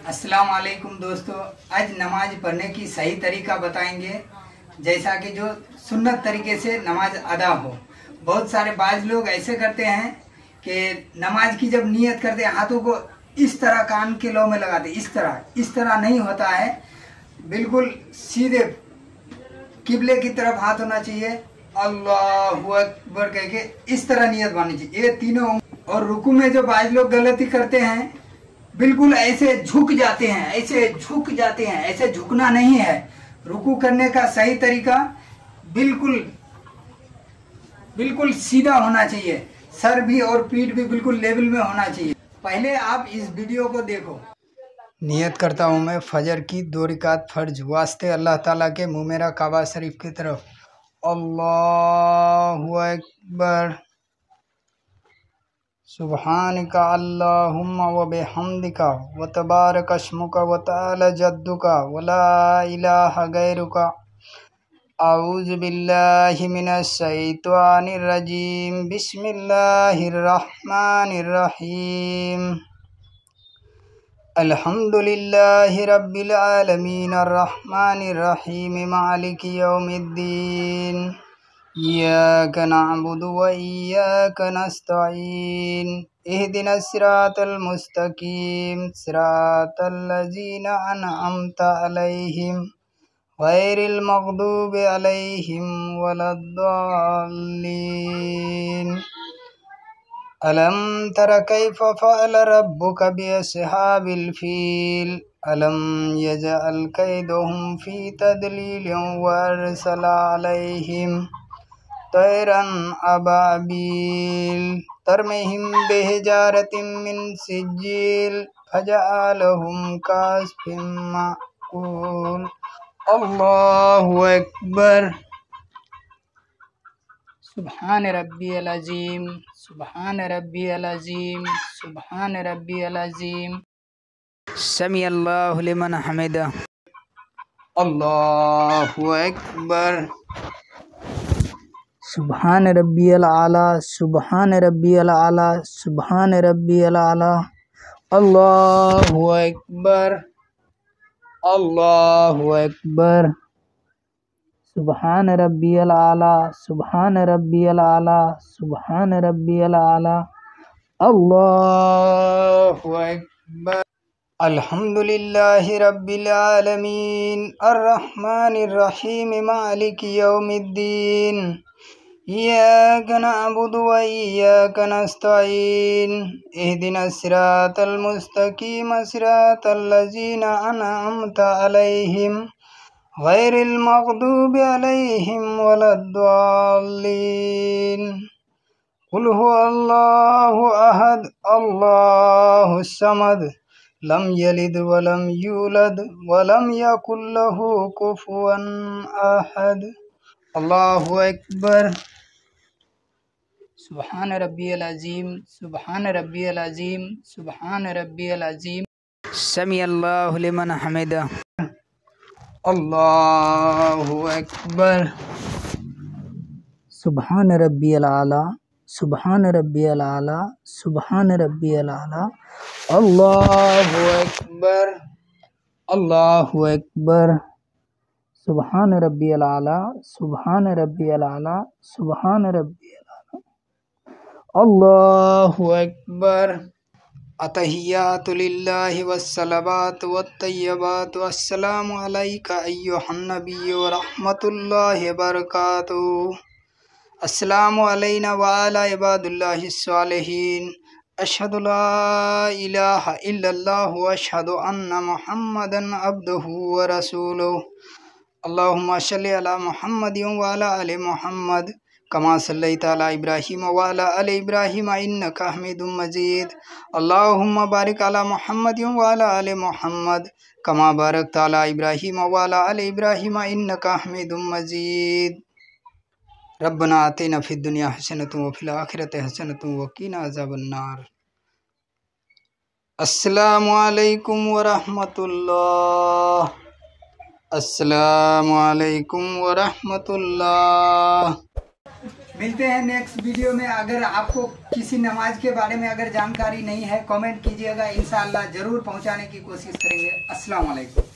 अस्सलाम वालेकुम दोस्तों, आज नमाज पढ़ने की सही तरीका बताएंगे, जैसा कि जो सुन्नत तरीके से नमाज अदा हो। बहुत सारे बाज लोग ऐसे करते हैं कि नमाज की जब नियत करते हैं हाथों को इस तरह कान के लौ में लगाते, इस तरह नहीं होता है। बिल्कुल सीधे किबले की तरफ हाथ होना चाहिए, अल्लाहु अकबर कह के इस तरह नियत बननी चाहिए। ये तीनों। और रुकू में जो बाज लोग गलती करते हैं, बिल्कुल ऐसे झुक जाते हैं, ऐसे झुकना नहीं है। रुकू करने का सही तरीका बिल्कुल सीधा होना चाहिए। सर भी और पीठ भी बिल्कुल लेवल में होना चाहिए। पहले आप इस वीडियो को देखो। नियत करता हूँ मैं फजर की 2 रकात फर्ज वास्ते अल्लाह ताला के मुँह मेरा काबा शरीफ की तरफ। अल्लाहु अकबर। सुबहानिका अल्लाहुम्मा व बिहम्दिका व तबारक अस्मुका व तआला जद्दुका व ला इलाहा गैरुका। औज़ु बिल्लाहि मिनश शैतानिर रजीम। बिस्मिल्लाहिर रहमानिर रहीम। अल्हम्दुलिल्लाहि रब्बिल आलमीन अर्रहमानिर रहीम मालिकि यौमिद्दीन। इय्याका नअबुदु व इय्याका नस्तईन। इहदिनस सिरातल मुस्तकीम सिरातल लज़ीना अनअमता अलैहिम गैरिल मग़दूबि अलैहिम वलद्दाल्लीन। अलम तर कैफ़ फ़अल रब्बुका बिअस्हाबिल फ़ील। अलम यजअल कैदहुम फ़ी तदलील व अरसल अलैहिम तैरन अबाबील तरमिहिम बिहिजारतिम मिन सिज्जील फजअलहुम कअस्फिम मअकूल। अल्लाहु अकबर। सुबहान रब्बियल अज़ीम, सुबहान रब्बियल अज़ीम, सुबहान रब्बियल अज़ीम। समी अल्लाहु लिमन हमिदा। अल्लाहु अकबर। सुबहान रब्बियल आला, सुबहान रब्बियल आला, सुबहान रब्बियल आला। अल्लाहु अकबर, अल्लाहु अकबर। सुबहान रब्बियल आला, सुबहान रब्बियल आला, सुबहान रब्बियल आला। अल्लाहु अकबर। अल्हम्दुलिल्लाहि रब्बिल आलमीन अर्रहमानिर रहीम मालिकि यौमिद्दीन। इय्याका नअबुदु व इय्याका नस्तईन। इहदिनस सिरातल मुस्तकीम सिरातल लज़ीना अनअमता अलैहिम गैरिल मग़दूबि अलैहिम वलद्दाल्लीन। कुल हुवल्लाहु अहद अल्लाहुस समद लम यलिद वलम यूलद वलम यकुल लहू कुफुवन अहद। अल्लाहु अकबर। सुबहान रब्बियल अज़ीम, सुबहान रब्बियल अज़ीम, सुबहान रब्बियल अज़ीम। समी अल्लाहु लिमन हमिदा। अल्लाहु अकबर। सुबहान रब्बियल आला, सुबहान रब्बियल आला, सुबहान रब्बियल आला। अल्लाहु अकबर, अल्लाहु अकबर। सुबहान रब्बियल आला, सुबहान रब्बियल आला, सुबहान रब्बियल आला। अल्लाहु अकबर। अतहियातु लिल्लाहि वस्सलावातु वत्तय्यबातु अस्सलामु अलैका अय्युहन नबिय्यु व रहमतुल्लाहि व बरकातुहू। अस्सलामु अलैना व अला इबादिल्लाहिस सालिहीन। अशहदु ला इलाहा इल्लल्लाह व अशहदु अन्ना मुहम्मदन अब्दुहु व रसूलुहु। अल्लाहुम्मा सल्लि अला मुहम्मदिन व अला आलि मुहम्मद कमा सल्लैता अला इब्राहीम व अला आलि इब्राहीम इन्नका हमीदुम मजीद। अल्लाहुम्मा बारिक अला मुहम्मदिन व अला आलि मुहम्मद कमा बारकता अला इब्राहीम व अला आलि इब्राहीम इन्नका हमीदुम मजीद। रब्बना आतिना फिद दुनिया हसनतुन व फिल आखिरति हसनतुन व क़िना अज़ाबन्नार। अस्सलामु अलैकुम व रहमतुल्लाह, अस्सलामु अलैकुम व रहमतुल्लाह। मिलते हैं नेक्स्ट वीडियो में। अगर आपको किसी नमाज के बारे में अगर जानकारी नहीं है कमेंट कीजिएगा, इंशाअल्लाह ज़रूर पहुंचाने की कोशिश करेंगे। अस्सलाम वालेकुम।